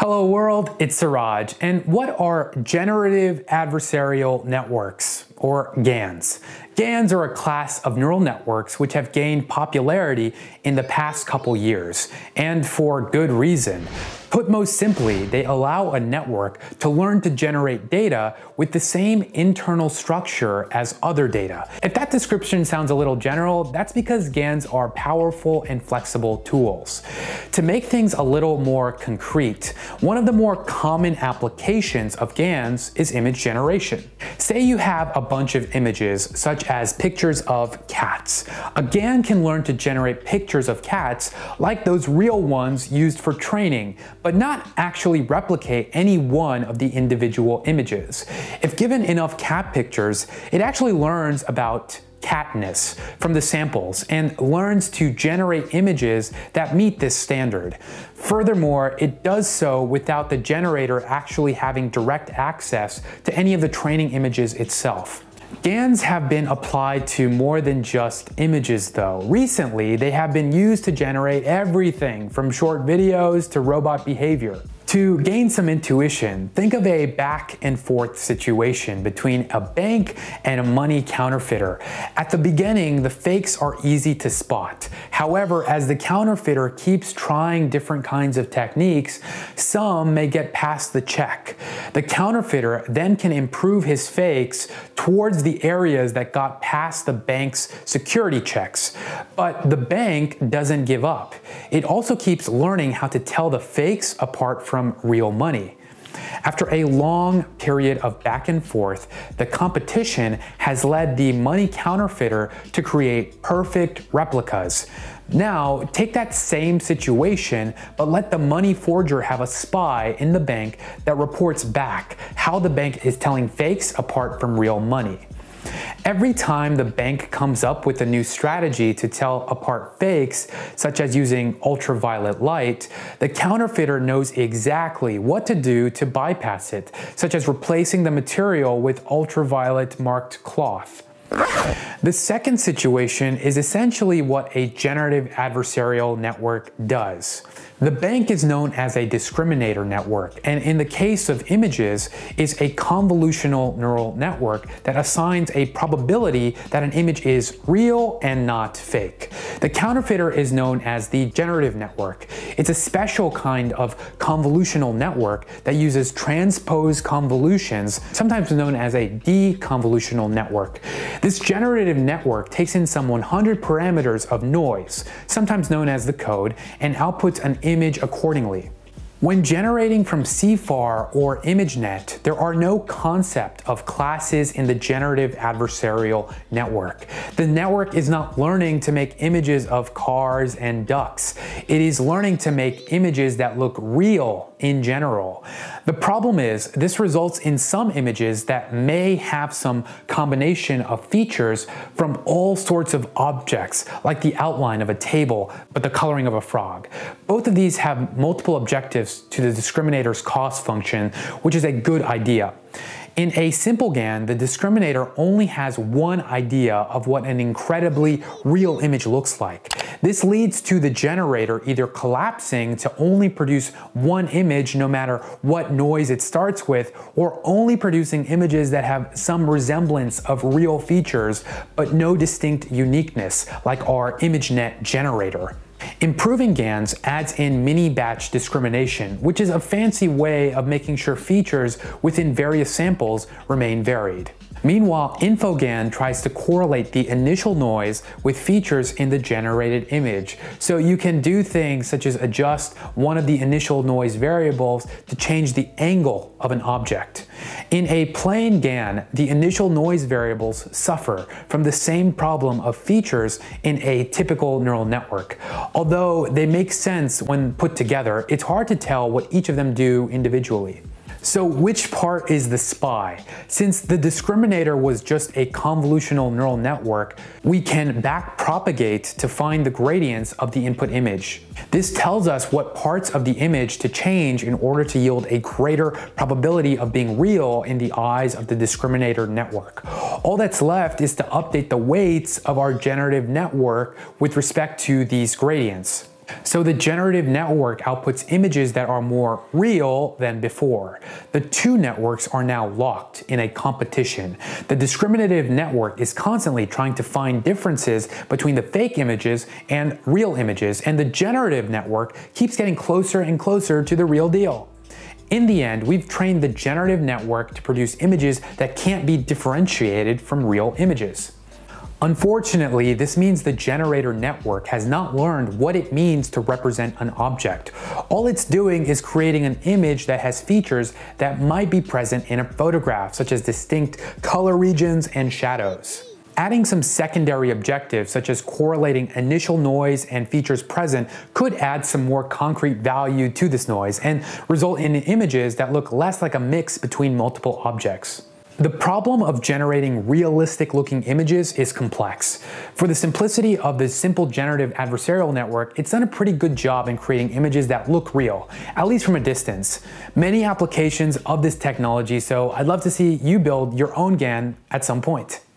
Hello world, it's Siraj, and what are generative adversarial networks, or GANs? GANs are a class of neural networks which have gained popularity in the past couple years, and for good reason. Put most simply, they allow a network to learn to generate data with the same internal structure as other data. If that description sounds a little general, that's because GANs are powerful and flexible tools. To make things a little more concrete, one of the more common applications of GANs is image generation. Say you have a bunch of images, such as pictures of cats. A GAN can learn to generate pictures of cats like those real ones used for training, but not actually replicate any one of the individual images. If given enough cat pictures, it actually learns about catness from the samples and learns to generate images that meet this standard. Furthermore, it does so without the generator actually having direct access to any of the training images itself. GANs have been applied to more than just images though. Recently, they have been used to generate everything from short videos to robot behavior. To gain some intuition, think of a back and forth situation between a bank and a money counterfeiter. At the beginning, the fakes are easy to spot. However, as the counterfeiter keeps trying different kinds of techniques, some may get past the check. The counterfeiter then can improve his fakes towards the areas that got past the bank's security checks. But the bank doesn't give up. It also keeps learning how to tell the fakes apart from real money. After a long period of back and forth, the competition has led the money counterfeiter to create perfect replicas. Now, take that same situation, but let the money forger have a spy in the bank that reports back how the bank is telling fakes apart from real money. Every time the bank comes up with a new strategy to tell apart fakes, such as using ultraviolet light, the counterfeiter knows exactly what to do to bypass it, such as replacing the material with ultraviolet marked cloth. The second situation is essentially what a generative adversarial network does. The bank is known as a discriminator network, and in the case of images, is a convolutional neural network that assigns a probability that an image is real and not fake. The counterfeiter is known as the generative network. It's a special kind of convolutional network that uses transposed convolutions, sometimes known as a deconvolutional network. This generative network takes in some 100 parameters of noise, sometimes known as the code, and outputs an image accordingly. When generating from CFAR or ImageNet, there are no concept of classes in the generative adversarial network. The network is not learning to make images of cars and ducks. It is learning to make images that look real in general. The problem is, this results in some images that may have some combination of features from all sorts of objects, like the outline of a table, but the coloring of a frog. Both of these have multiple objectives to the discriminator's cost function, which is a good idea. In a simple GAN, the discriminator only has one idea of what an incredibly real image looks like. This leads to the generator either collapsing to only produce one image no matter what noise it starts with, or only producing images that have some resemblance of real features but no distinct uniqueness, like our ImageNet generator. Improving GANs adds in mini-batch discrimination, which is a fancy way of making sure features within various samples remain varied. Meanwhile, InfoGAN tries to correlate the initial noise with features in the generated image, so you can do things such as adjust one of the initial noise variables to change the angle of an object. In a plain GAN, the initial noise variables suffer from the same problem of features in a typical neural network. Although they make sense when put together, it's hard to tell what each of them do individually. So which part is the spy? Since the discriminator was just a convolutional neural network, we can backpropagate to find the gradients of the input image. This tells us what parts of the image to change in order to yield a greater probability of being real in the eyes of the discriminator network. All that's left is to update the weights of our generative network with respect to these gradients. So the generative network outputs images that are more real than before. The two networks are now locked in a competition. The discriminative network is constantly trying to find differences between the fake images and real images, and the generative network keeps getting closer and closer to the real deal. In the end, we've trained the generative network to produce images that can't be differentiated from real images. Unfortunately, this means the generator network has not learned what it means to represent an object. All it's doing is creating an image that has features that might be present in a photograph, such as distinct color regions and shadows. Adding some secondary objectives, such as correlating initial noise and features present, could add some more concrete value to this noise and result in images that look less like a mix between multiple objects. The problem of generating realistic-looking images is complex. For the simplicity of the simple generative adversarial network, it's done a pretty good job in creating images that look real, at least from a distance. Many applications of this technology, so I'd love to see you build your own GAN at some point.